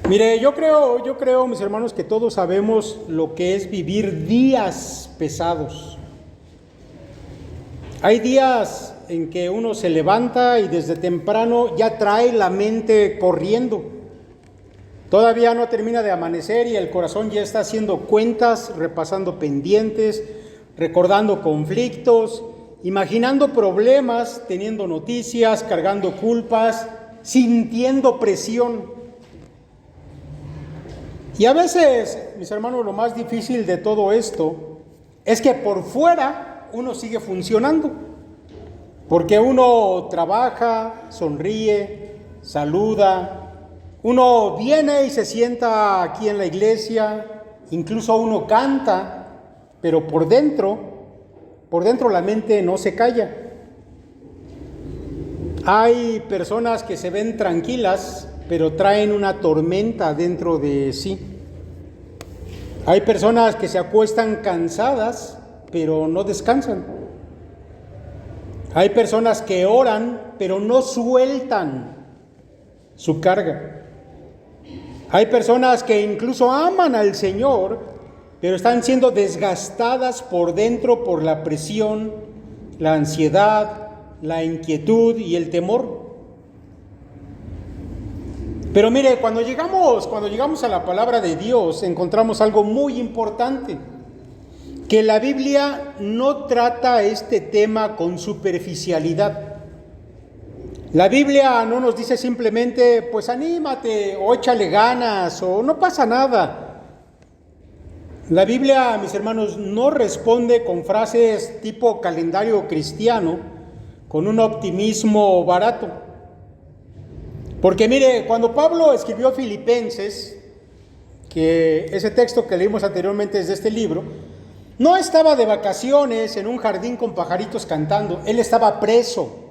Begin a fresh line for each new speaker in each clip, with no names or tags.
Mire, yo creo, mis hermanos, que todos sabemos lo que es vivir días pesados. Hay días en que uno se levanta y desde temprano ya trae la mente corriendo. Todavía no termina de amanecer y el corazón ya está haciendo cuentas, repasando pendientes, recordando conflictos, imaginando problemas, teniendo noticias, cargando culpas, sintiendo presión. Y a veces, mis hermanos, lo más difícil de todo esto es que por fuera uno sigue funcionando, porque uno trabaja, sonríe, saluda, uno viene y se sienta aquí en la iglesia, incluso uno canta, pero por dentro la mente no se calla. Hay personas que se ven tranquilas, pero traen una tormenta dentro de sí. Hay personas que se acuestan cansadas, pero no descansan. Hay personas que oran, pero no sueltan su carga. Hay personas que incluso aman al Señor, pero están siendo desgastadas por dentro por la presión, la ansiedad, la inquietud y el temor. Pero mire, cuando llegamos a la palabra de Dios, encontramos algo muy importante, que la Biblia no trata este tema con superficialidad. La Biblia no nos dice simplemente, pues anímate, o échale ganas, o no pasa nada. La Biblia, mis hermanos, no responde con frases tipo calendario cristiano, con un optimismo barato. Porque mire, cuando Pablo escribió Filipenses, que ese texto que leímos anteriormente es de este libro, no estaba de vacaciones en un jardín con pajaritos cantando, él estaba preso.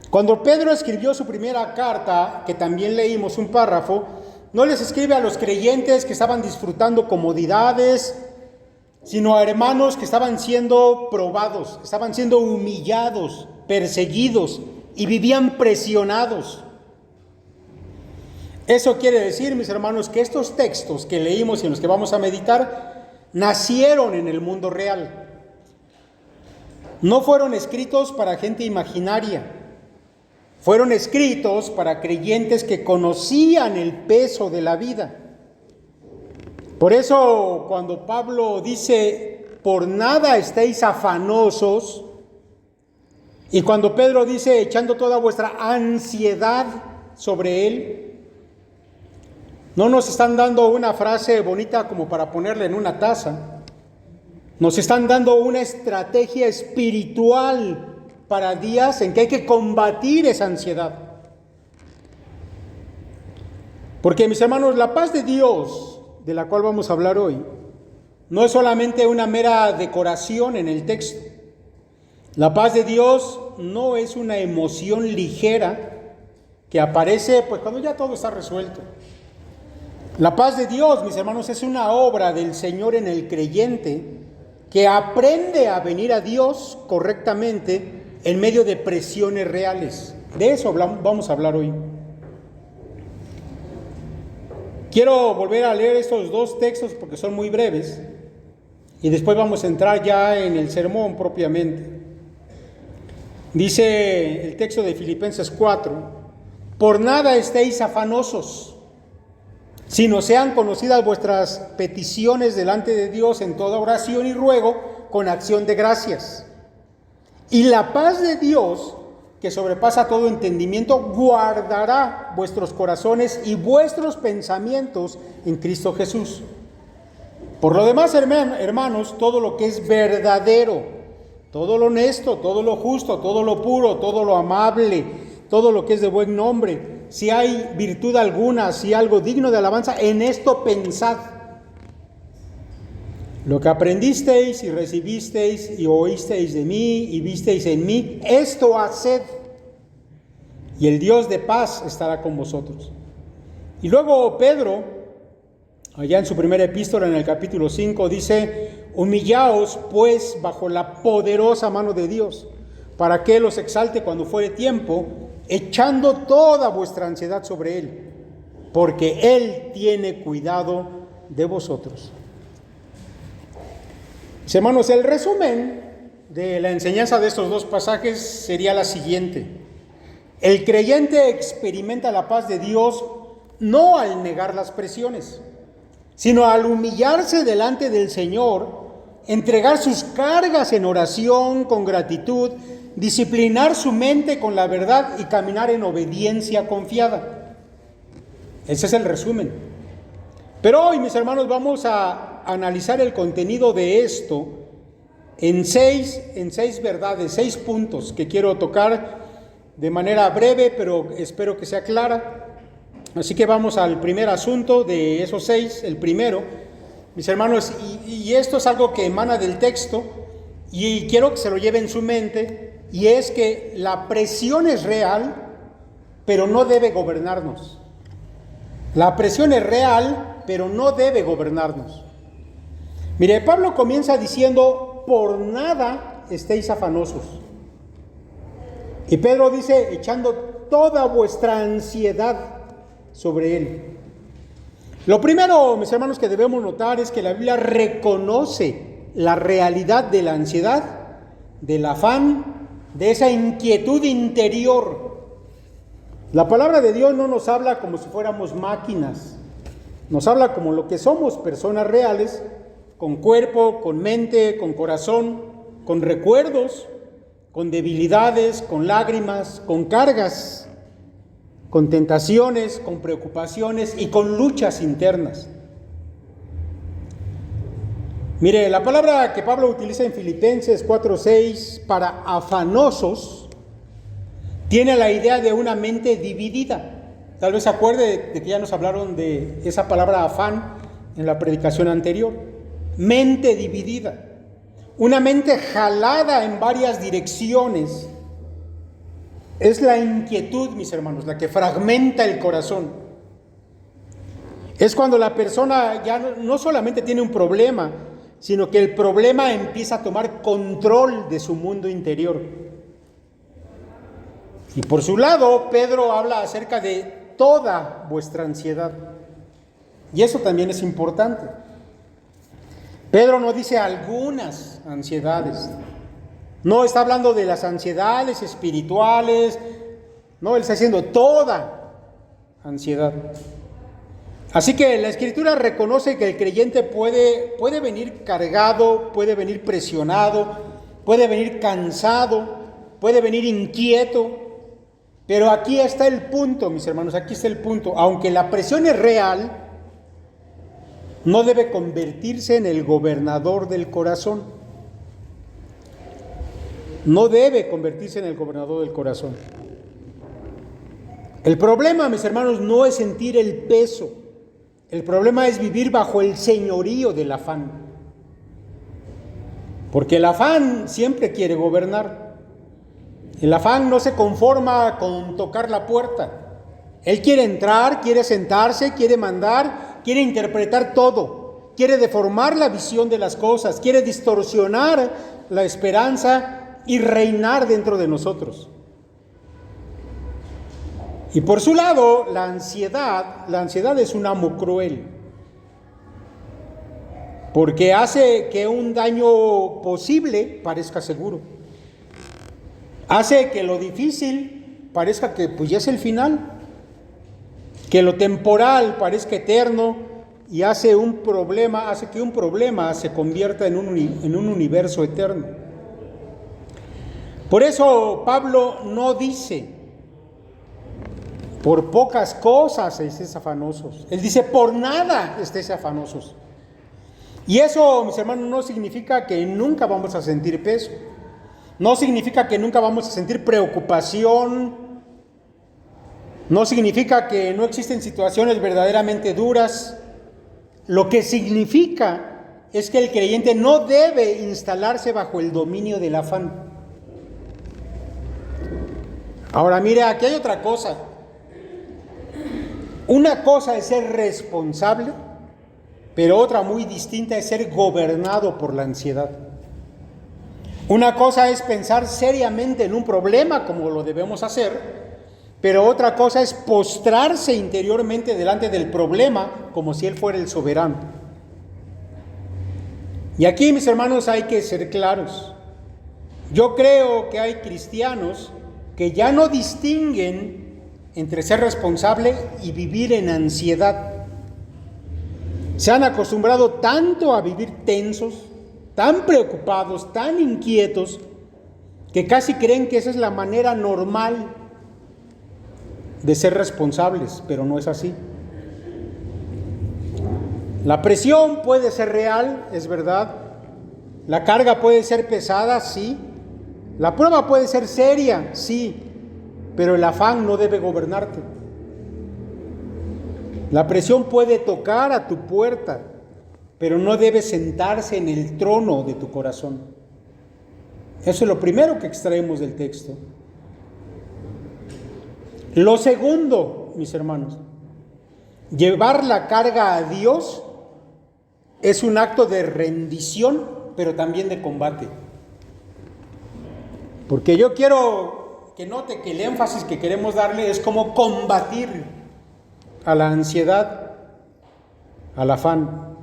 Cuando Pedro escribió su primera carta, que también leímos un párrafo, no les escribe a los creyentes que estaban disfrutando comodidades, sino a hermanos que estaban siendo probados, estaban siendo humillados, perseguidos y vivían presionados. Eso quiere decir, mis hermanos, que estos textos que leímos y en los que vamos a meditar nacieron en el mundo real. No fueron escritos para gente imaginaria. Fueron escritos para creyentes que conocían el peso de la vida. Por eso, cuando Pablo dice, por nada estéis afanosos, y cuando Pedro dice, echando toda vuestra ansiedad sobre él, no nos están dando una frase bonita como para ponerla en una taza. Nos están dando una estrategia espiritual para días en que hay que combatir esa ansiedad. Porque, mis hermanos, la paz de Dios, de la cual vamos a hablar hoy, no es solamente una mera decoración en el texto. La paz de Dios no es una emoción ligera que aparece pues cuando ya todo está resuelto. La paz de Dios, mis hermanos, es una obra del Señor en el creyente que aprende a venir a Dios correctamente en medio de presiones reales. De eso vamos a hablar hoy. Quiero volver a leer estos dos textos porque son muy breves y después vamos a entrar ya en el sermón propiamente. Dice el texto de Filipenses 4, por nada estéis afanosos, sino sean conocidas vuestras peticiones delante de Dios en toda oración y ruego con acción de gracias. Y la paz de Dios, que sobrepasa todo entendimiento, guardará vuestros corazones y vuestros pensamientos en Cristo Jesús. Por lo demás, hermanos, todo lo que es verdadero, todo lo honesto, todo lo justo, todo lo puro, todo lo amable, todo lo que es de buen nombre, si hay virtud alguna, si hay algo digno de alabanza, en esto pensad. Lo que aprendisteis y recibisteis y oísteis de mí y visteis en mí, esto haced, y el Dios de paz estará con vosotros. Y luego Pedro, allá en su primera epístola, en el capítulo 5, dice, humillaos pues bajo la poderosa mano de Dios, para que Él os exalte cuando fuere tiempo, echando toda vuestra ansiedad sobre Él, porque Él tiene cuidado de vosotros. Mis hermanos, el resumen de la enseñanza de estos dos pasajes sería la siguiente. El creyente experimenta la paz de Dios no al negar las presiones, sino al humillarse delante del Señor, entregar sus cargas en oración con gratitud, disciplinar su mente con la verdad y caminar en obediencia confiada. Ese es el resumen. Pero hoy, mis hermanos, vamos a analizar el contenido de esto en seis verdades, 6 puntos que quiero tocar de manera breve, pero espero que sea clara. Así que vamos al primer asunto de esos 6, el primero, mis hermanos, y esto es algo que emana del texto y quiero que se lo lleve en su mente, y es que la presión es real, pero no debe gobernarnos. La presión es real, pero no debe gobernarnos. Mire, Pablo comienza diciendo, por nada estéis afanosos. Y Pedro dice, echando toda vuestra ansiedad sobre Él. Lo primero, mis hermanos, que debemos notar es que la Biblia reconoce la realidad de la ansiedad, del afán, de esa inquietud interior. La palabra de Dios no nos habla como si fuéramos máquinas, nos habla como lo que somos, personas reales, con cuerpo, con mente, con corazón, con recuerdos, con debilidades, con lágrimas, con cargas, con tentaciones, con preocupaciones y con luchas internas. Mire, la palabra que Pablo utiliza en Filipenses 4:6 para afanosos tiene la idea de una mente dividida. Tal vez se acuerde de que ya nos hablaron de esa palabra afán en la predicación anterior. Mente dividida. Una mente jalada en varias direcciones. Es la inquietud, mis hermanos, la que fragmenta el corazón. Es cuando la persona ya no solamente tiene un problema, sino que el problema empieza a tomar control de su mundo interior. Y por su lado, Pedro habla acerca de toda vuestra ansiedad. Y eso también es importante. Pedro no dice algunas ansiedades. No está hablando de las ansiedades espirituales. No, él está diciendo toda ansiedad. Así que la Escritura reconoce que el creyente puede venir cargado, puede venir presionado, puede venir cansado, puede venir inquieto. Pero aquí está el punto, mis hermanos, aquí está el punto. Aunque la presión es real, no debe convertirse en el gobernador del corazón. No debe convertirse en el gobernador del corazón. El problema, mis hermanos, no es sentir el peso. El problema es vivir bajo el señorío del afán. Porque el afán siempre quiere gobernar. El afán no se conforma con tocar la puerta. Él quiere entrar, quiere sentarse, quiere mandar, quiere interpretar todo. Quiere deformar la visión de las cosas, quiere distorsionar la esperanza y reinar dentro de nosotros. Y por su lado, la ansiedad es un amo cruel. Porque hace que un daño posible parezca seguro. Hace que lo difícil parezca que pues ya es el final, que lo temporal parezca eterno y hace que un problema se convierta en un universo eterno. Por eso Pablo no dice, por pocas cosas estéis afanosos. Él dice, por nada estéis afanosos. Y eso, mis hermanos, no significa que nunca vamos a sentir peso. No significa que nunca vamos a sentir preocupación. No significa que no existen situaciones verdaderamente duras. Lo que significa es que el creyente no debe instalarse bajo el dominio del afán. Ahora, mire, aquí hay otra cosa. Una cosa es ser responsable, pero otra muy distinta es ser gobernado por la ansiedad. Una cosa es pensar seriamente en un problema, como lo debemos hacer, pero otra cosa es postrarse interiormente delante del problema como si Él fuera el soberano. Y aquí, mis hermanos, hay que ser claros. Yo creo que hay cristianos que ya no distinguen entre ser responsable y vivir en ansiedad. Se han acostumbrado tanto a vivir tensos, tan preocupados, tan inquietos, que casi creen que esa es la manera normal de ser responsables, pero no es así. La presión puede ser real, es verdad. La carga puede ser pesada, sí. La prueba puede ser seria, sí. Pero el afán no debe gobernarte. La presión puede tocar a tu puerta, pero no debe sentarse en el trono de tu corazón. Eso es lo primero que extraemos del texto. Lo segundo, mis hermanos, llevar la carga a Dios es un acto de rendición, pero también de combate. Porque yo quiero que note que el énfasis que queremos darle es cómo combatir a la ansiedad, al afán.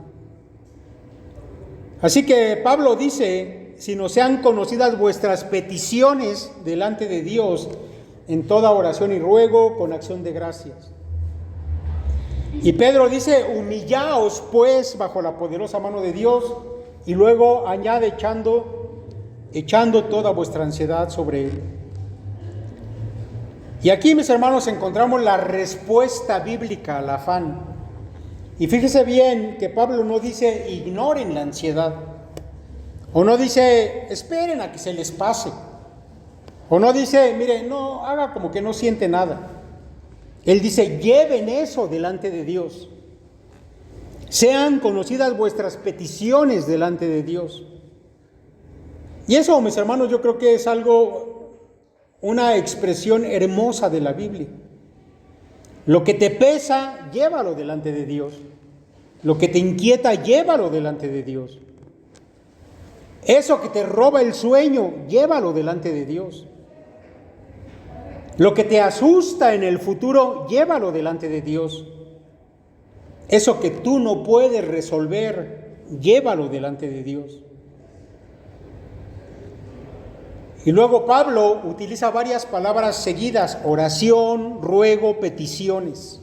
Así que Pablo dice: si no sean conocidas vuestras peticiones delante de Dios en toda oración y ruego con acción de gracias. Y Pedro dice: humillaos pues bajo la poderosa mano de Dios, y luego añade echando toda vuestra ansiedad sobre Él. Y aquí, mis hermanos, encontramos la respuesta bíblica al afán. Y fíjese bien que Pablo no dice ignoren la ansiedad, o no dice esperen a que se les pase, o no dice mire, no haga como que no siente nada. Él dice lleven eso delante de Dios, sean conocidas vuestras peticiones delante de Dios. Y eso, mis hermanos, yo creo que es una expresión hermosa de la Biblia. Lo que te pesa, llévalo delante de Dios. Lo que te inquieta, llévalo delante de Dios. Eso que te roba el sueño, llévalo delante de Dios. Lo que te asusta en el futuro, llévalo delante de Dios. Eso que tú no puedes resolver, llévalo delante de Dios. Y luego Pablo utiliza varias palabras seguidas: oración, ruego, peticiones.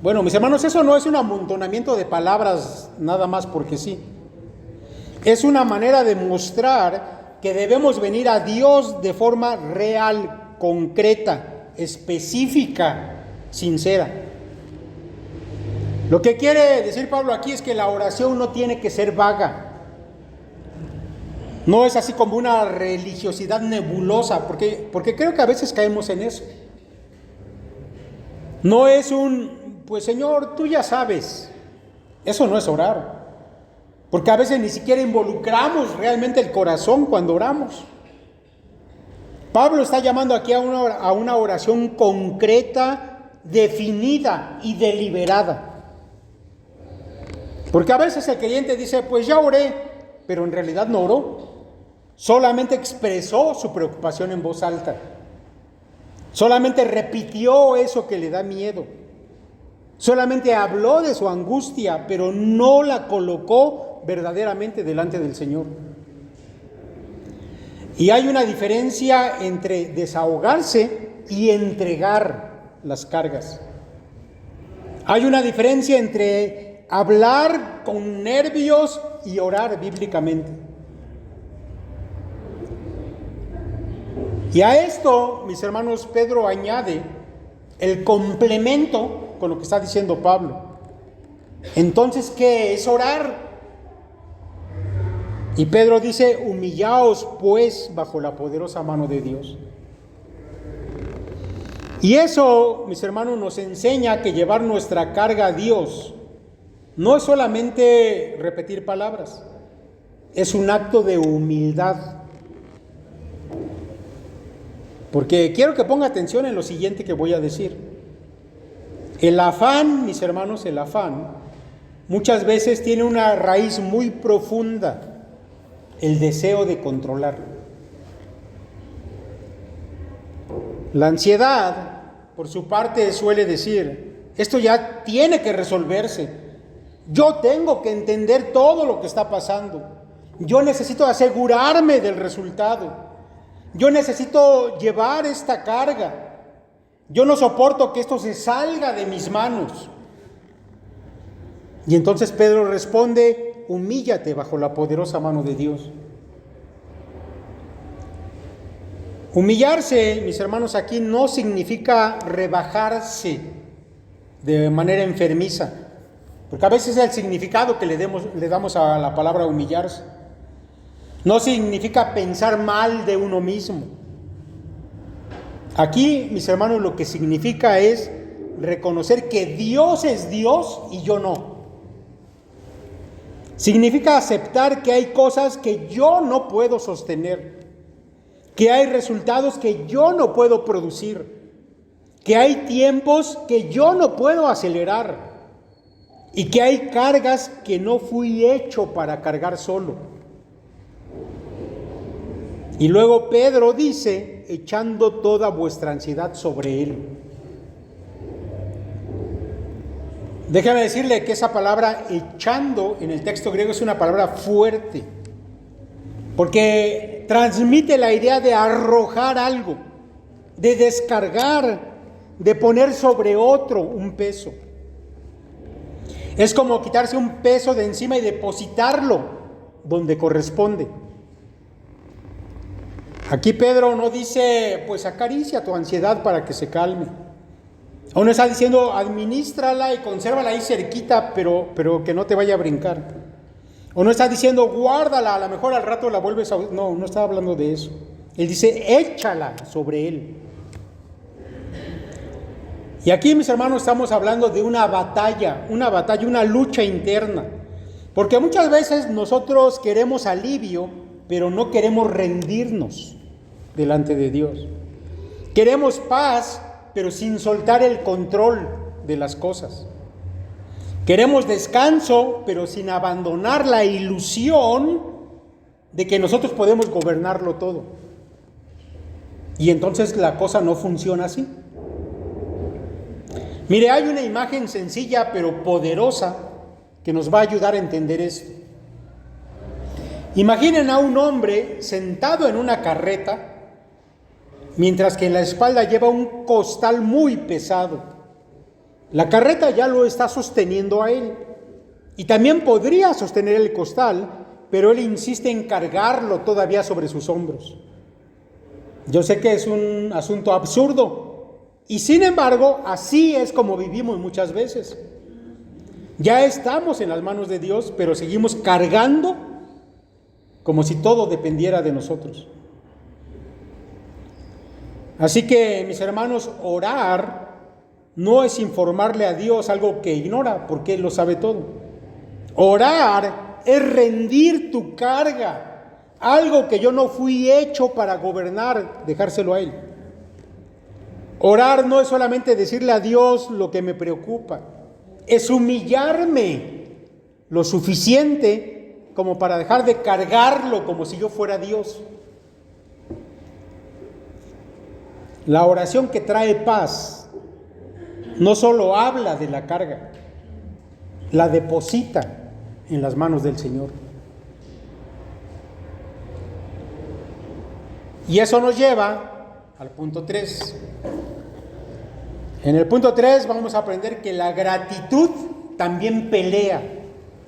Bueno, mis hermanos, eso no es un amontonamiento de palabras nada más porque sí. Es una manera de mostrar que debemos venir a Dios de forma real, concreta, específica, sincera. Lo que quiere decir Pablo aquí es que la oración no tiene que ser vaga. No es así como una religiosidad nebulosa, porque creo que a veces caemos en eso. No es pues Señor, tú ya sabes. Eso no es orar. Porque a veces ni siquiera involucramos realmente el corazón cuando oramos. Pablo está llamando aquí a una oración concreta, definida y deliberada. Porque a veces el creyente dice, pues ya oré, pero en realidad no oró. Solamente expresó su preocupación en voz alta. Solamente repitió eso que le da miedo. Solamente habló de su angustia, pero no la colocó verdaderamente delante del Señor. Y hay una diferencia entre desahogarse y entregar las cargas. Hay una diferencia entre hablar con nervios y orar bíblicamente. Y a esto, mis hermanos, Pedro añade el complemento con lo que está diciendo Pablo. Entonces, ¿qué es orar? Y Pedro dice, humillaos pues bajo la poderosa mano de Dios. Y eso, mis hermanos, nos enseña que llevar nuestra carga a Dios no es solamente repetir palabras, es un acto de humildad. Porque quiero que ponga atención en lo siguiente que voy a decir. El afán, mis hermanos, el afán, muchas veces tiene una raíz muy profunda, el deseo de controlar. La ansiedad por su parte, suele decir, esto ya tiene que resolverse. Yo tengo que entender todo lo que está pasando. Yo necesito asegurarme del resultado. Yo necesito llevar esta carga. Yo no soporto que esto se salga de mis manos. Y entonces Pedro responde, humíllate bajo la poderosa mano de Dios. Humillarse, mis hermanos, aquí no significa rebajarse de manera enfermiza, porque a veces es el significado que le damos a la palabra humillarse. No significa pensar mal de uno mismo. Aquí, mis hermanos, lo que significa es reconocer que Dios es Dios y yo no. Significa aceptar que hay cosas que yo no puedo sostener, que hay resultados que yo no puedo producir, que hay tiempos que yo no puedo acelerar y que hay cargas que no fui hecho para cargar solo. Y luego Pedro dice, echando toda vuestra ansiedad sobre Él. Déjame decirle que esa palabra echando en el texto griego es una palabra fuerte, porque transmite la idea de arrojar algo, de descargar, de poner sobre otro un peso. Es como quitarse un peso de encima y depositarlo donde corresponde. Aquí Pedro no dice, pues acaricia tu ansiedad para que se calme. Aún está diciendo, administrala y consérvala ahí cerquita, pero que no te vaya a brincar. O no está diciendo, guárdala, a lo mejor al rato la vuelves a... No está hablando de eso. Él dice, échala sobre él. Y aquí, mis hermanos, estamos hablando de una batalla, una lucha interna. Porque muchas veces nosotros queremos alivio, pero no queremos rendirnos delante de Dios. Queremos paz, pero sin soltar el control de las cosas. Queremos descanso, pero sin abandonar la ilusión de que nosotros podemos gobernarlo todo. Y entonces la cosa no funciona así. Mire, hay una imagen sencilla pero poderosa que nos va a ayudar a entender esto. Imaginen a un hombre sentado en una carreta, mientras que en la espalda lleva un costal muy pesado. La carreta ya lo está sosteniendo a él, y también podría sostener el costal, pero él insiste en cargarlo todavía sobre sus hombros. Yo sé que es un asunto absurdo, y sin embargo, así es como vivimos muchas veces. Ya estamos en las manos de Dios, pero seguimos cargando como si todo dependiera de nosotros. Así que, mis hermanos, orar no es informarle a Dios algo que ignora, porque Él lo sabe todo. Orar es rendir tu carga, algo que yo no fui hecho para gobernar, dejárselo a Él. Orar no es solamente decirle a Dios lo que me preocupa, es humillarme lo suficiente como para dejar de cargarlo como si yo fuera Dios. La oración que trae paz no solo habla de la carga, la deposita en las manos del Señor. Y eso nos lleva al punto 3. En el punto 3 vamos a aprender que la gratitud también pelea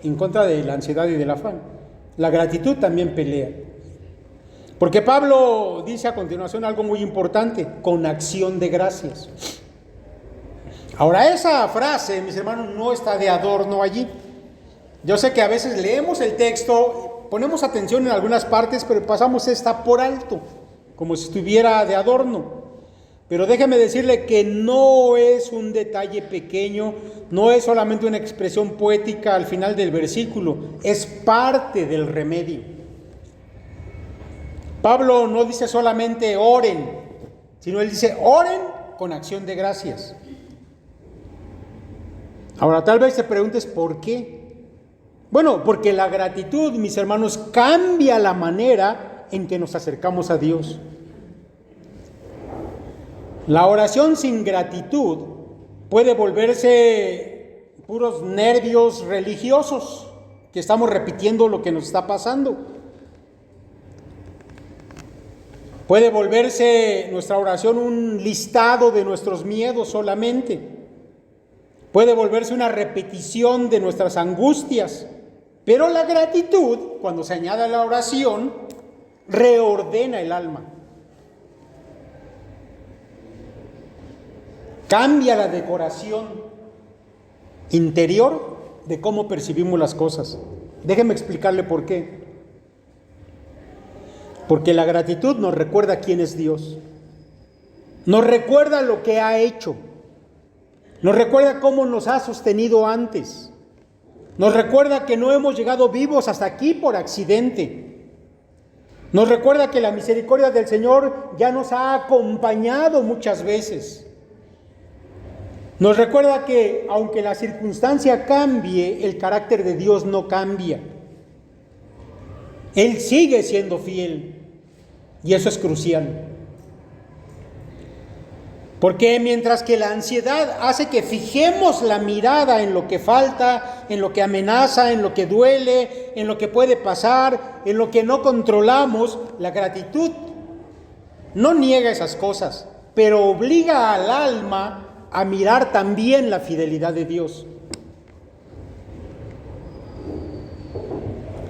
en contra de la ansiedad y del afán. La gratitud también pelea. Porque Pablo dice a continuación algo muy importante, con acción de gracias. Ahora, esa frase, mis hermanos, no está de adorno allí. Yo sé que a veces leemos el texto, ponemos atención en algunas partes, pero pasamos esta por alto, como si estuviera de adorno. Pero déjeme decirle que no es un detalle pequeño, no es solamente una expresión poética al final del versículo, es parte del remedio. Pablo no dice solamente oren, sino él dice oren con acción de gracias. Ahora tal vez te preguntes ¿por qué? Bueno, porque la gratitud, mis hermanos, cambia la manera en que nos acercamos a Dios. La oración sin gratitud puede volverse puros nervios religiosos, que estamos repitiendo lo que nos está pasando. Puede volverse nuestra oración un listado de nuestros miedos solamente. Puede volverse una repetición de nuestras angustias. Pero la gratitud, cuando se añade a la oración, reordena el alma. Cambia la decoración interior de cómo percibimos las cosas. Déjeme explicarle por qué. Porque la gratitud nos recuerda quién es Dios. Nos recuerda lo que ha hecho. Nos recuerda cómo nos ha sostenido antes. Nos recuerda que no hemos llegado vivos hasta aquí por accidente. Nos recuerda que la misericordia del Señor ya nos ha acompañado muchas veces. Nos recuerda que aunque la circunstancia cambie, el carácter de Dios no cambia. Él sigue siendo fiel. Y eso es crucial. Porque mientras que la ansiedad hace que fijemos la mirada en lo que falta, en lo que amenaza, en lo que duele, en lo que puede pasar, en lo que no controlamos, la gratitud no niega esas cosas, pero obliga al alma a mirar también la fidelidad de Dios.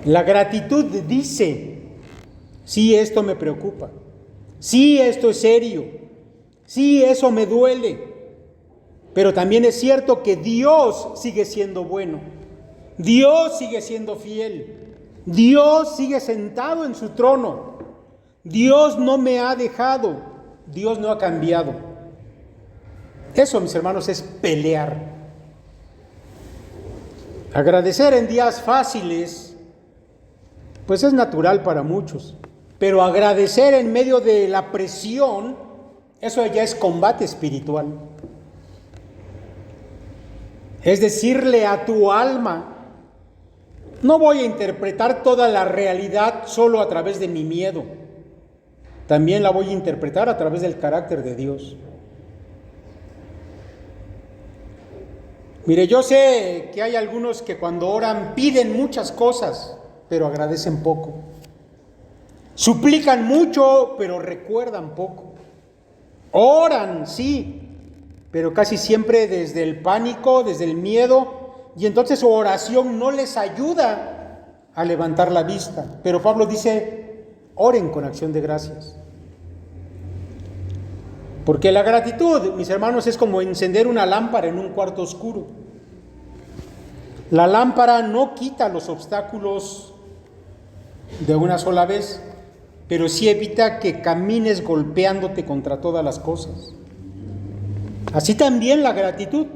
La gratitud dice: sí, esto me preocupa, sí, esto es serio, sí, eso me duele, pero también es cierto que Dios sigue siendo bueno, Dios sigue siendo fiel, Dios sigue sentado en su trono, Dios no me ha dejado, Dios no ha cambiado. Eso, mis hermanos, es pelear. Agradecer en días fáciles, pues es natural para muchos, pero agradecer en medio de la presión, eso ya es combate espiritual. Es decirle a tu alma: no voy a interpretar toda la realidad solo a través de mi miedo, también la voy a interpretar a través del carácter de Dios. Mire, yo sé que hay algunos que cuando oran piden muchas cosas, pero agradecen poco. Suplican mucho, pero recuerdan poco. Oran, sí, pero casi siempre desde el pánico, desde el miedo, y entonces su oración no les ayuda a levantar la vista. Pero Pablo dice: oren con acción de gracias. Porque la gratitud, mis hermanos, es como encender una lámpara en un cuarto oscuro. La lámpara no quita los obstáculos de una sola vez, pero sí evita que camines golpeándote contra todas las cosas. Así también la gratitud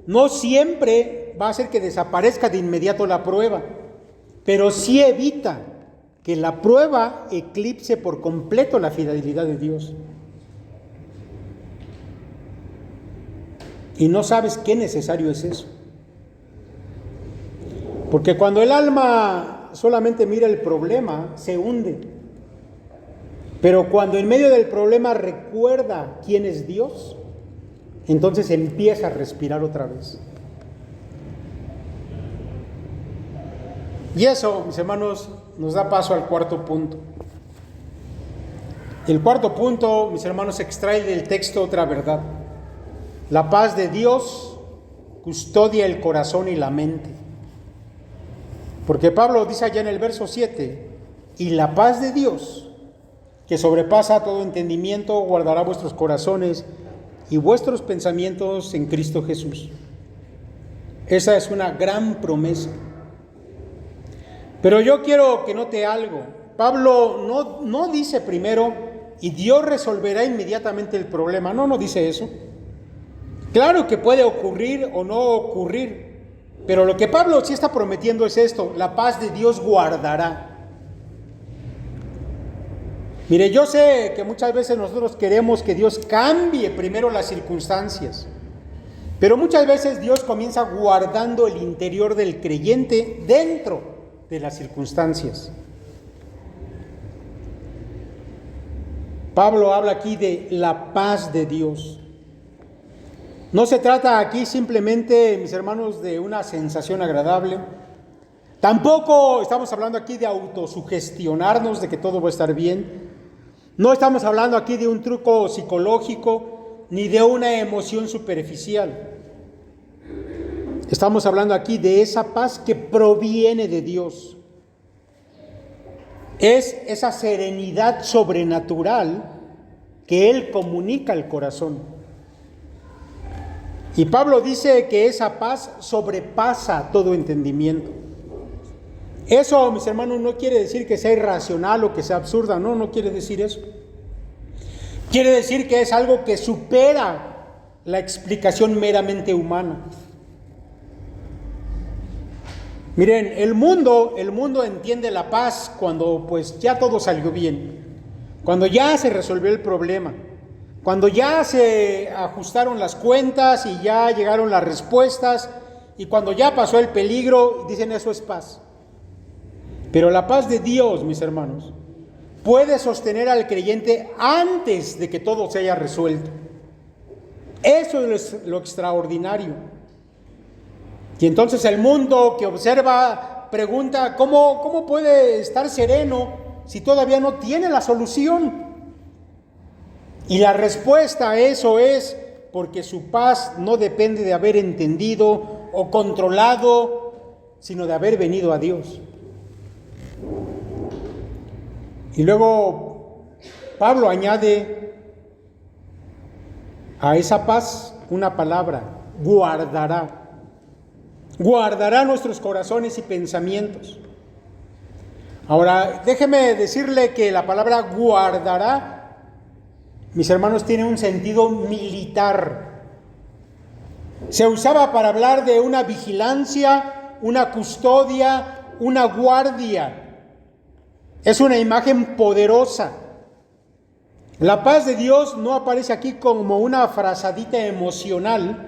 no siempre va a hacer que desaparezca de inmediato la prueba, pero sí evita que la prueba eclipse por completo la fidelidad de Dios. Y no sabes qué necesario es eso. Porque cuando el alma solamente mira el problema, se hunde. Pero cuando en medio del problema recuerda quién es Dios, entonces empieza a respirar otra vez. Y eso, mis hermanos, nos da paso al cuarto punto. El cuarto punto, mis hermanos, extrae del texto otra verdad. La paz de Dios custodia el corazón y la mente. Porque Pablo dice allá en el verso 7: y la paz de Dios, que sobrepasa todo entendimiento, guardará vuestros corazones y vuestros pensamientos en Cristo Jesús. Esa es una gran promesa. Pero yo quiero que note algo. Pablo no dice primero: y Dios resolverá inmediatamente el problema. No dice eso. Claro que puede ocurrir o no ocurrir, pero lo que Pablo sí está prometiendo es esto: la paz de Dios guardará. Mire, yo sé que muchas veces nosotros queremos que Dios cambie primero las circunstancias, pero muchas veces Dios comienza guardando el interior del creyente dentro de las circunstancias. Pablo habla aquí de la paz de Dios. No se trata aquí simplemente, mis hermanos, de una sensación agradable. Tampoco estamos hablando aquí de autosugestionarnos de que todo va a estar bien. No estamos hablando aquí de un truco psicológico ni de una emoción superficial. Estamos hablando aquí de esa paz que proviene de Dios. Es esa serenidad sobrenatural que Él comunica al corazón. Y Pablo dice que esa paz sobrepasa todo entendimiento. Eso, mis hermanos, no quiere decir que sea irracional o que sea absurda, no quiere decir eso. Quiere decir que es algo que supera la explicación meramente humana. Miren, el mundo entiende la paz cuando pues ya todo salió bien, cuando ya se resolvió el problema, cuando ya se ajustaron las cuentas y ya llegaron las respuestas y cuando ya pasó el peligro, dicen eso es paz. Pero la paz de Dios, mis hermanos, puede sostener al creyente antes de que todo se haya resuelto. Eso es lo extraordinario. Y entonces el mundo que observa pregunta, ¿cómo puede estar sereno si todavía no tiene la solución? Y la respuesta a eso es porque su paz no depende de haber entendido o controlado, sino de haber venido a Dios. Y luego Pablo añade a esa paz una palabra, guardará. Guardará nuestros corazones y pensamientos. Ahora, déjeme decirle que la palabra guardará, mis hermanos, tiene un sentido militar. Se usaba para hablar de una vigilancia, una custodia, una guardia. Es una imagen poderosa. La paz de Dios no aparece aquí como una frazadita emocional,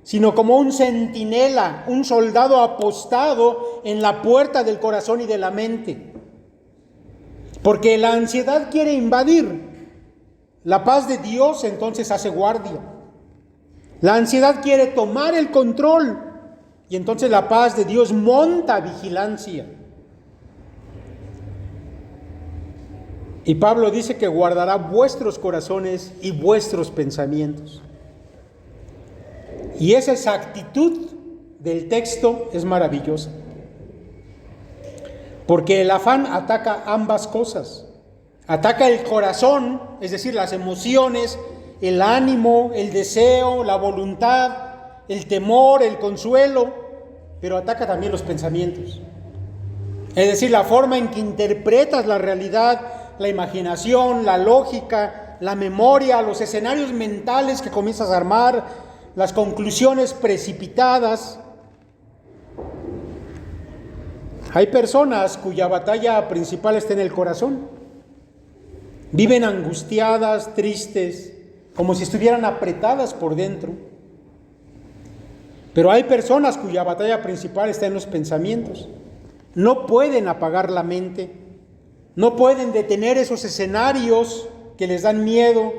sino como un centinela, un soldado apostado en la puerta del corazón y de la mente. Porque la ansiedad quiere invadir. La paz de Dios entonces hace guardia. La ansiedad quiere tomar el control y entonces la paz de Dios monta vigilancia. Y Pablo dice que guardará vuestros corazones y vuestros pensamientos. Y esa exactitud del texto es maravillosa. Porque el afán ataca ambas cosas. Ataca el corazón, es decir, las emociones, el ánimo, el deseo, la voluntad, el temor, el consuelo, pero ataca también los pensamientos. Es decir, la forma en que interpretas la realidad, la imaginación, la lógica, la memoria, los escenarios mentales que comienzas a armar, las conclusiones precipitadas. Hay personas cuya batalla principal está en el corazón. Viven angustiadas, tristes, como si estuvieran apretadas por dentro. Pero hay personas cuya batalla principal está en los pensamientos. No pueden apagar la mente, no pueden detener esos escenarios que les dan miedo,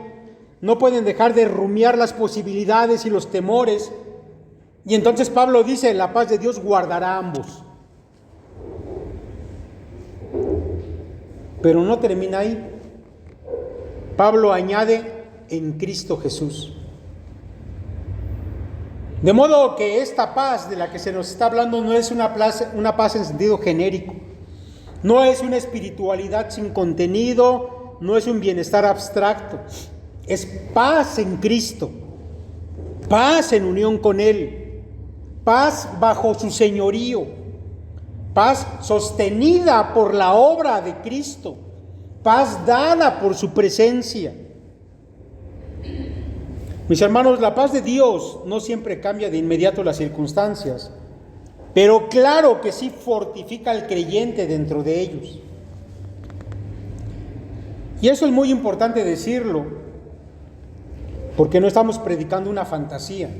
no pueden dejar de rumiar las posibilidades y los temores. Y entonces Pablo dice, la paz de Dios guardará a ambos. Pero no termina ahí. Pablo añade, en Cristo Jesús. De modo que esta paz de la que se nos está hablando no es una paz en sentido genérico. No es una espiritualidad sin contenido, no es un bienestar abstracto. Es paz en Cristo, paz en unión con Él, paz bajo su señorío, paz sostenida por la obra de Cristo, paz dada por su presencia. Mis hermanos, la paz de Dios no siempre cambia de inmediato las circunstancias, pero claro que sí fortifica al creyente dentro de ellos. Y eso es muy importante decirlo, porque no estamos predicando una fantasía.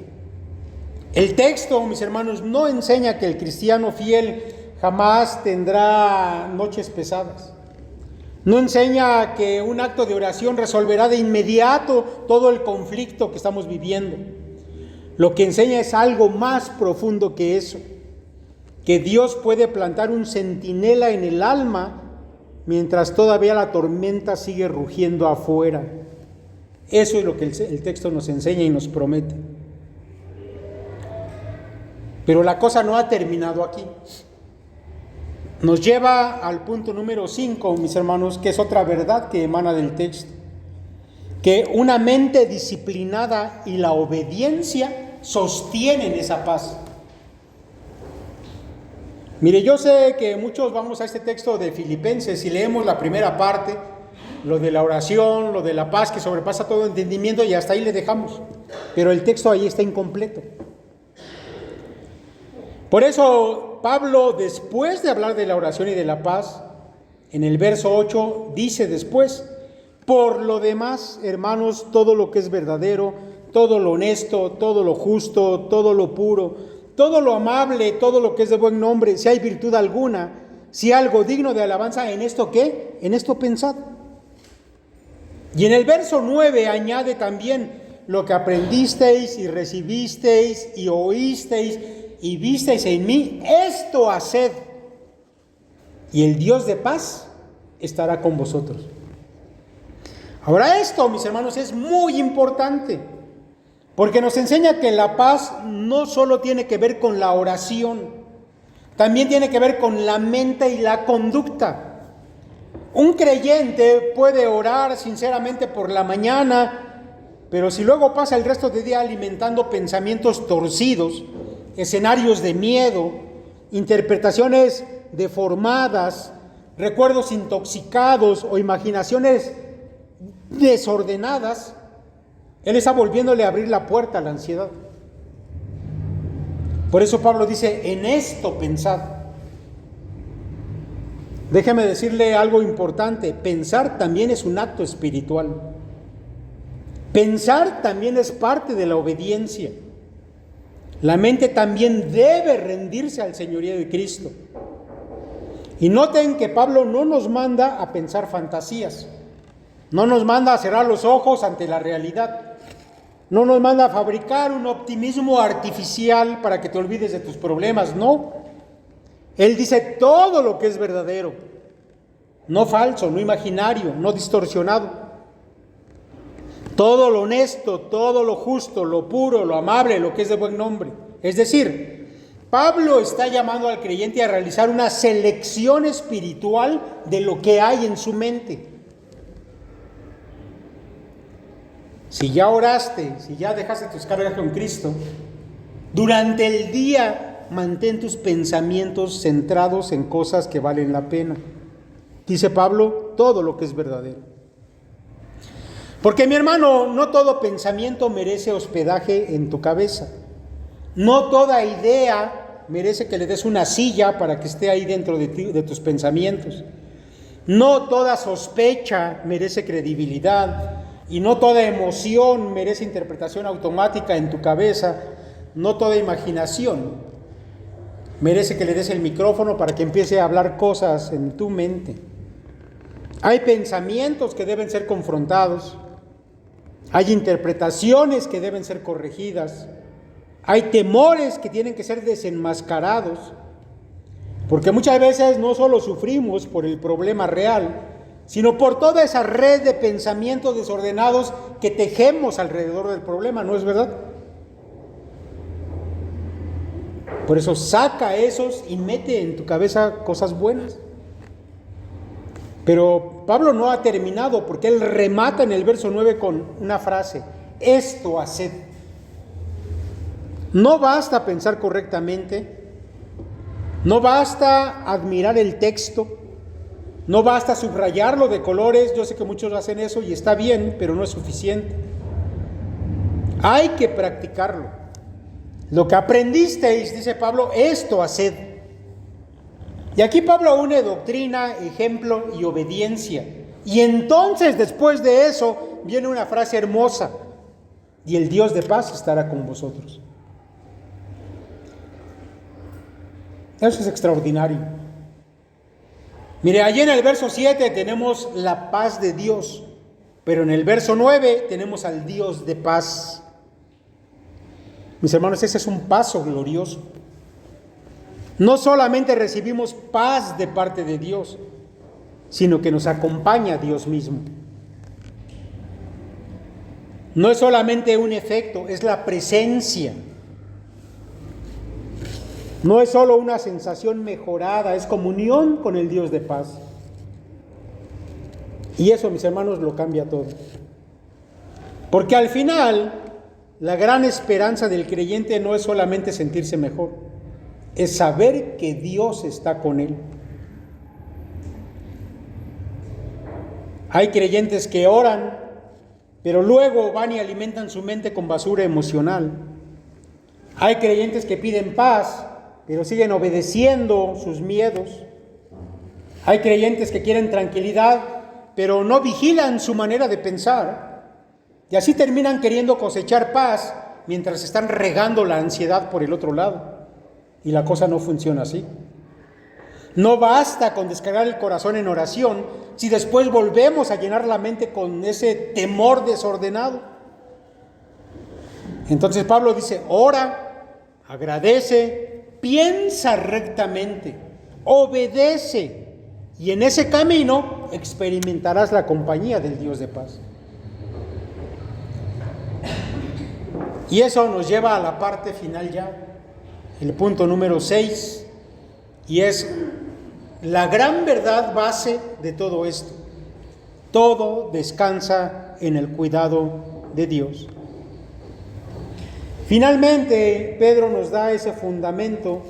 El texto, mis hermanos, no enseña que el cristiano fiel jamás tendrá noches pesadas. No enseña que un acto de oración resolverá de inmediato todo el conflicto que estamos viviendo. Lo que enseña es algo más profundo que eso, que Dios puede plantar un centinela en el alma mientras todavía la tormenta sigue rugiendo afuera. Eso es lo que el texto nos enseña y nos promete. Pero la cosa no ha terminado aquí. Nos lleva al punto número 5, mis hermanos, que es otra verdad que emana del texto. Que una mente disciplinada y la obediencia sostienen esa paz. Mire, yo sé que muchos vamos a este texto de Filipenses y leemos la primera parte, lo de la oración, lo de la paz que sobrepasa todo entendimiento, y hasta ahí le dejamos. Pero el texto ahí está incompleto. Por eso Pablo, después de hablar de la oración y de la paz, en el verso 8 dice después: por lo demás, hermanos, todo lo que es verdadero, todo lo honesto, todo lo justo, todo lo puro, todo lo amable, todo lo que es de buen nombre, si hay virtud alguna, si algo digno de alabanza, ¿en esto qué? En esto pensad. Y en el verso 9 añade también: lo que aprendisteis y recibisteis y oísteis y visteis en mí, esto haced, y el Dios de paz estará con vosotros. Ahora esto, mis hermanos, es muy importante, porque nos enseña que la paz no solo tiene que ver con la oración, también tiene que ver con la mente y la conducta. Un creyente puede orar sinceramente por la mañana, pero si luego pasa el resto del día alimentando pensamientos torcidos, escenarios de miedo, interpretaciones deformadas, recuerdos intoxicados o imaginaciones desordenadas, él está volviéndole a abrir la puerta a la ansiedad. Por eso Pablo dice: en esto pensad. Déjeme decirle algo importante: pensar también es un acto espiritual. Pensar también es parte de la obediencia. La mente también debe rendirse al señorío de Cristo. Y noten que Pablo no nos manda a pensar fantasías, no nos manda a cerrar los ojos ante la realidad, no nos manda a fabricar un optimismo artificial para que te olvides de tus problemas, no. Él dice todo lo que es verdadero, no falso, no imaginario, no distorsionado. Todo lo honesto, todo lo justo, lo puro, lo amable, lo que es de buen nombre. Es decir, Pablo está llamando al creyente a realizar una selección espiritual de lo que hay en su mente. Si ya oraste, si ya dejaste tus cargas con Cristo, durante el día mantén tus pensamientos centrados en cosas que valen la pena. Dice Pablo, todo lo que es verdadero. Porque, mi hermano, no todo pensamiento merece hospedaje en tu cabeza. No toda idea merece que le des una silla para que esté ahí dentro de ti, de tus pensamientos. No toda sospecha merece credibilidad. Y no toda emoción merece interpretación automática en tu cabeza. No toda imaginación merece que le des el micrófono para que empiece a hablar cosas en tu mente. Hay pensamientos que deben ser confrontados. Hay interpretaciones que deben ser corregidas. Hay temores que tienen que ser desenmascarados. Porque muchas veces no solo sufrimos por el problema real, sino por toda esa red de pensamientos desordenados que tejemos alrededor del problema, ¿no es verdad? Por eso saca esos y mete en tu cabeza cosas buenas. Pero Pablo no ha terminado, porque él remata en el verso 9 con una frase: esto haced. No basta pensar correctamente, no basta admirar el texto, no basta subrayarlo de colores. Yo sé que muchos hacen eso y está bien, pero no es suficiente. Hay que practicarlo. Lo que aprendisteis, dice Pablo, esto haced. Y aquí Pablo une doctrina, ejemplo y obediencia. Y entonces, después de eso, viene una frase hermosa: y el Dios de paz estará con vosotros. Eso es extraordinario. Mire, allí en el verso 7 tenemos la paz de Dios, pero en el verso 9 tenemos al Dios de paz. Mis hermanos, ese es un paso glorioso. No solamente recibimos paz de parte de Dios, sino que nos acompaña Dios mismo. No es solamente un efecto, es la presencia. No es solo una sensación mejorada, es comunión con el Dios de paz. Y eso, mis hermanos, lo cambia todo. Porque al final, la gran esperanza del creyente no es solamente sentirse mejor, es saber que Dios está con él. Hay creyentes que oran, pero luego van y alimentan su mente con basura emocional. Hay creyentes que piden paz, pero siguen obedeciendo sus miedos. Hay creyentes que quieren tranquilidad, pero no vigilan su manera de pensar. Y así terminan queriendo cosechar paz mientras están regando la ansiedad por el otro lado. Y la cosa no funciona así. No basta con descargar el corazón en oración si después volvemos a llenar la mente con ese temor desordenado. Entonces Pablo dice, ora, agradece, piensa rectamente, obedece, y en ese camino experimentarás la compañía del Dios de paz. Y eso nos lleva a la parte final ya, el punto número 6, y es la gran verdad base de todo esto. Todo descansa en el cuidado de Dios. Finalmente, Pedro nos da ese fundamento,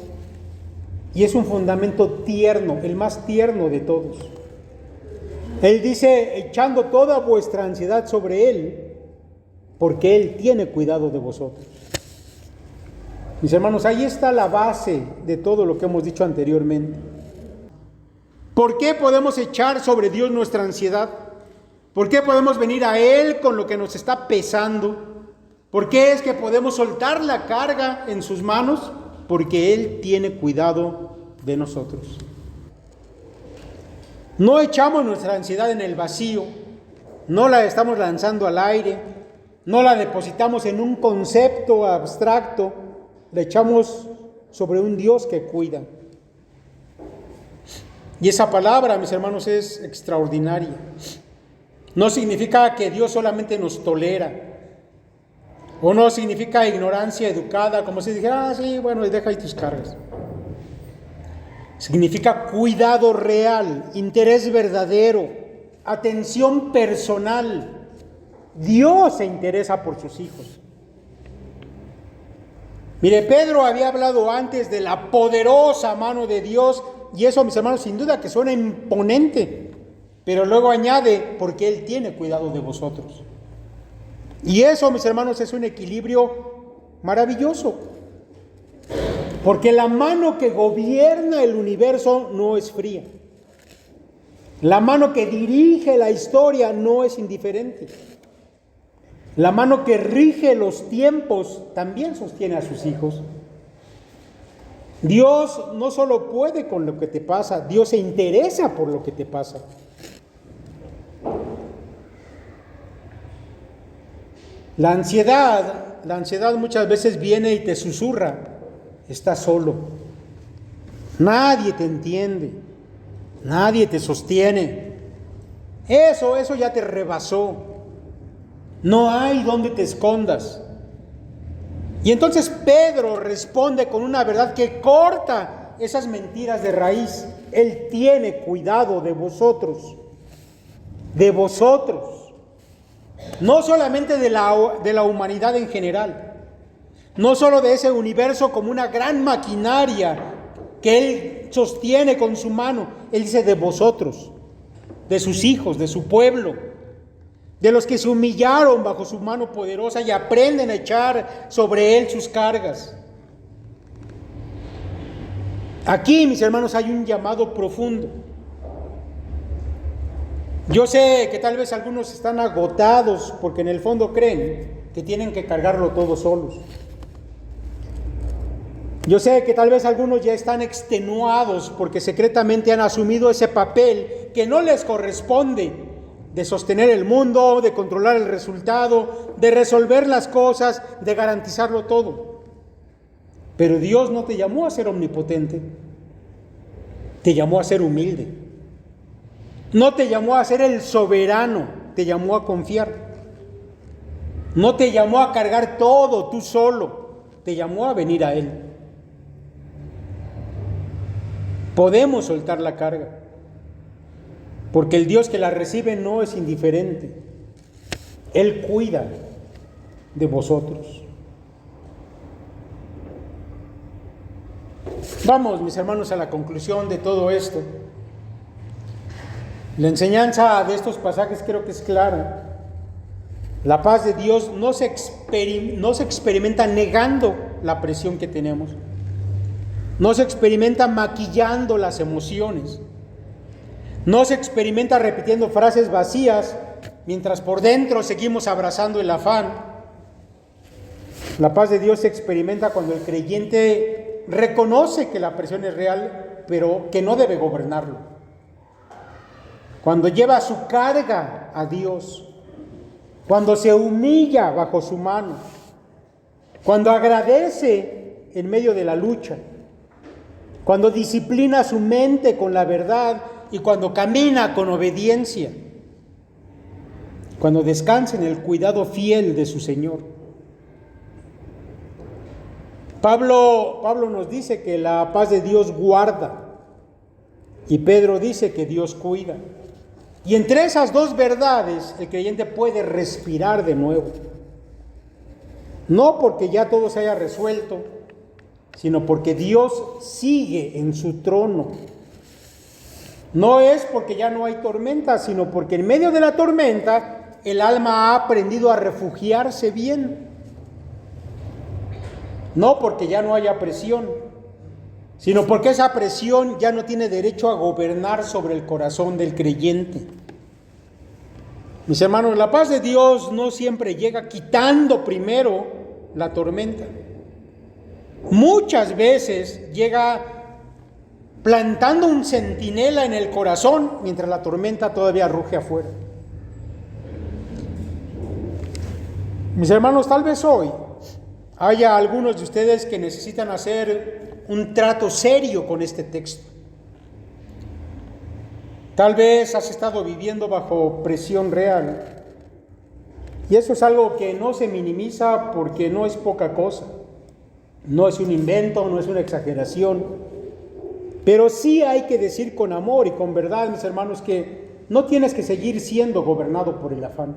y es un fundamento tierno, el más tierno de todos. Él dice, echando toda vuestra ansiedad sobre Él, porque Él tiene cuidado de vosotros. Mis hermanos, ahí está la base de todo lo que hemos dicho anteriormente. ¿Por qué podemos echar sobre Dios nuestra ansiedad? ¿Por qué podemos venir a Él con lo que nos está pesando? ¿Por qué es que podemos soltar la carga en sus manos? Porque Él tiene cuidado de nosotros. No echamos nuestra ansiedad en el vacío, no la estamos lanzando al aire, no la depositamos en un concepto abstracto, la echamos sobre un Dios que cuida. Y esa palabra, mis hermanos, es extraordinaria. No significa que Dios solamente nos tolera, o no significa ignorancia educada, como si dijera, sí, bueno, deja ahí tus cargas. Significa cuidado real, interés verdadero, atención personal. Dios se interesa por sus hijos. Mire, Pedro había hablado antes de la poderosa mano de Dios, y eso, mis hermanos, sin duda que suena imponente, pero luego añade, porque Él tiene cuidado de vosotros. Y eso, mis hermanos, es un equilibrio maravilloso, porque la mano que gobierna el universo no es fría. La mano que dirige la historia no es indiferente. La mano que rige los tiempos también sostiene a sus hijos. Dios no solo puede con lo que te pasa, Dios se interesa por lo que te pasa. La ansiedad muchas veces viene y te susurra, estás solo, nadie te entiende, nadie te sostiene, eso ya te rebasó, no hay donde te escondas. Y entonces Pedro responde con una verdad que corta esas mentiras de raíz. Él tiene cuidado de vosotros, no solamente de la humanidad en general, no solo de ese universo como una gran maquinaria que Él sostiene con su mano. Él dice de vosotros, de sus hijos, de su pueblo, de los que se humillaron bajo su mano poderosa y aprenden a echar sobre Él sus cargas. Aquí, mis hermanos, hay un llamado profundo. Yo sé que tal vez algunos están agotados porque en el fondo creen que tienen que cargarlo todos solos. Yo sé que tal vez algunos ya están extenuados porque secretamente han asumido ese papel que no les corresponde, de sostener el mundo, de controlar el resultado, de resolver las cosas, de garantizarlo todo. Pero Dios no te llamó a ser omnipotente, te llamó a ser humilde. No te llamó a ser el soberano, te llamó a confiar. No te llamó a cargar todo tú solo, te llamó a venir a Él. Podemos soltar la carga, porque el Dios que la recibe no es indiferente. Él cuida de vosotros. Vamos, mis hermanos, a la conclusión de todo esto. La enseñanza de estos pasajes creo que es clara. La paz de Dios no se experimenta negando la presión que tenemos. No se experimenta maquillando las emociones. No se experimenta repitiendo frases vacías mientras por dentro seguimos abrazando el afán. La paz de Dios se experimenta cuando el creyente reconoce que la presión es real, pero que no debe gobernarlo. Cuando lleva su carga a Dios, cuando se humilla bajo su mano, cuando agradece en medio de la lucha, cuando disciplina su mente con la verdad y cuando camina con obediencia, cuando descansa en el cuidado fiel de su Señor. Pablo nos dice que la paz de Dios guarda y Pedro dice que Dios cuida. Y entre esas dos verdades el creyente puede respirar de nuevo. No porque ya todo se haya resuelto, sino porque Dios sigue en su trono. No es porque ya no hay tormenta, sino porque en medio de la tormenta el alma ha aprendido a refugiarse bien. No porque ya no haya presión, sino porque esa presión ya no tiene derecho a gobernar sobre el corazón del creyente. Mis hermanos, la paz de Dios no siempre llega quitando primero la tormenta. Muchas veces llega plantando un centinela en el corazón mientras la tormenta todavía ruge afuera. Mis hermanos, tal vez hoy haya algunos de ustedes que necesitan hacer un trato serio con este texto. Tal vez has estado viviendo bajo presión real. Y eso es algo que no se minimiza porque no es poca cosa. No es un invento, no es una exageración. Pero sí hay que decir con amor y con verdad, mis hermanos, que no tienes que seguir siendo gobernado por el afán.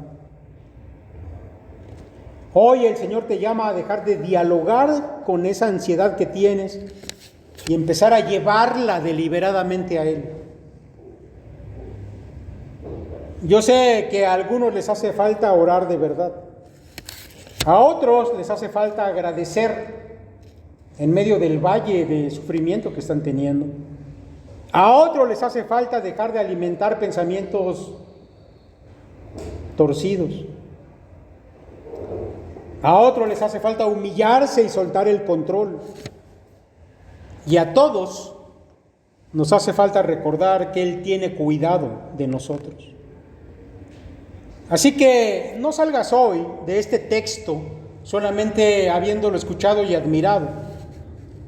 Hoy el Señor te llama a dejar de dialogar con esa ansiedad que tienes y empezar a llevarla deliberadamente a Él. Yo sé que a algunos les hace falta orar de verdad. A otros les hace falta agradecer en medio del valle de sufrimiento que están teniendo. A otros les hace falta dejar de alimentar pensamientos torcidos. A otros les hace falta humillarse y soltar el control. Y a todos nos hace falta recordar que Él tiene cuidado de nosotros. Así que no salgas hoy de este texto solamente habiéndolo escuchado y admirado.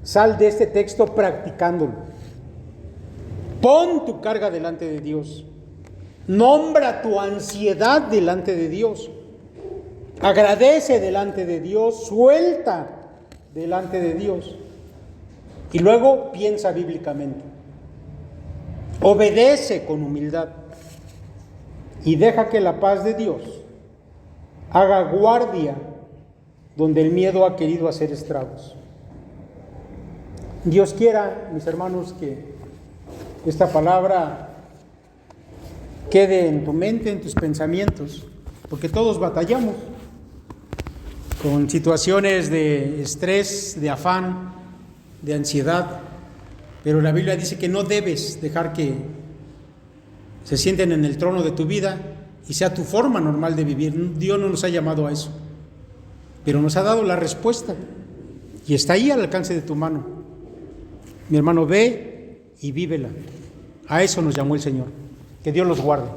Sal de este texto practicándolo. Pon tu carga delante de Dios. Nombra tu ansiedad delante de Dios. Agradece delante de Dios. Suelta delante de Dios. Y luego piensa bíblicamente. Obedece con humildad. Y deja que la paz de Dios haga guardia donde el miedo ha querido hacer estragos. Dios quiera, mis hermanos, que esta palabra quede en tu mente, en tus pensamientos, porque todos batallamos con situaciones de estrés, de afán, de ansiedad, pero la Biblia dice que no debes dejar que se sienten en el trono de tu vida y sea tu forma normal de vivir. Dios no nos ha llamado a eso, pero nos ha dado la respuesta. Y está ahí al alcance de tu mano. Mi hermano, ve y vívela. A eso nos llamó el Señor. Que Dios los guarde.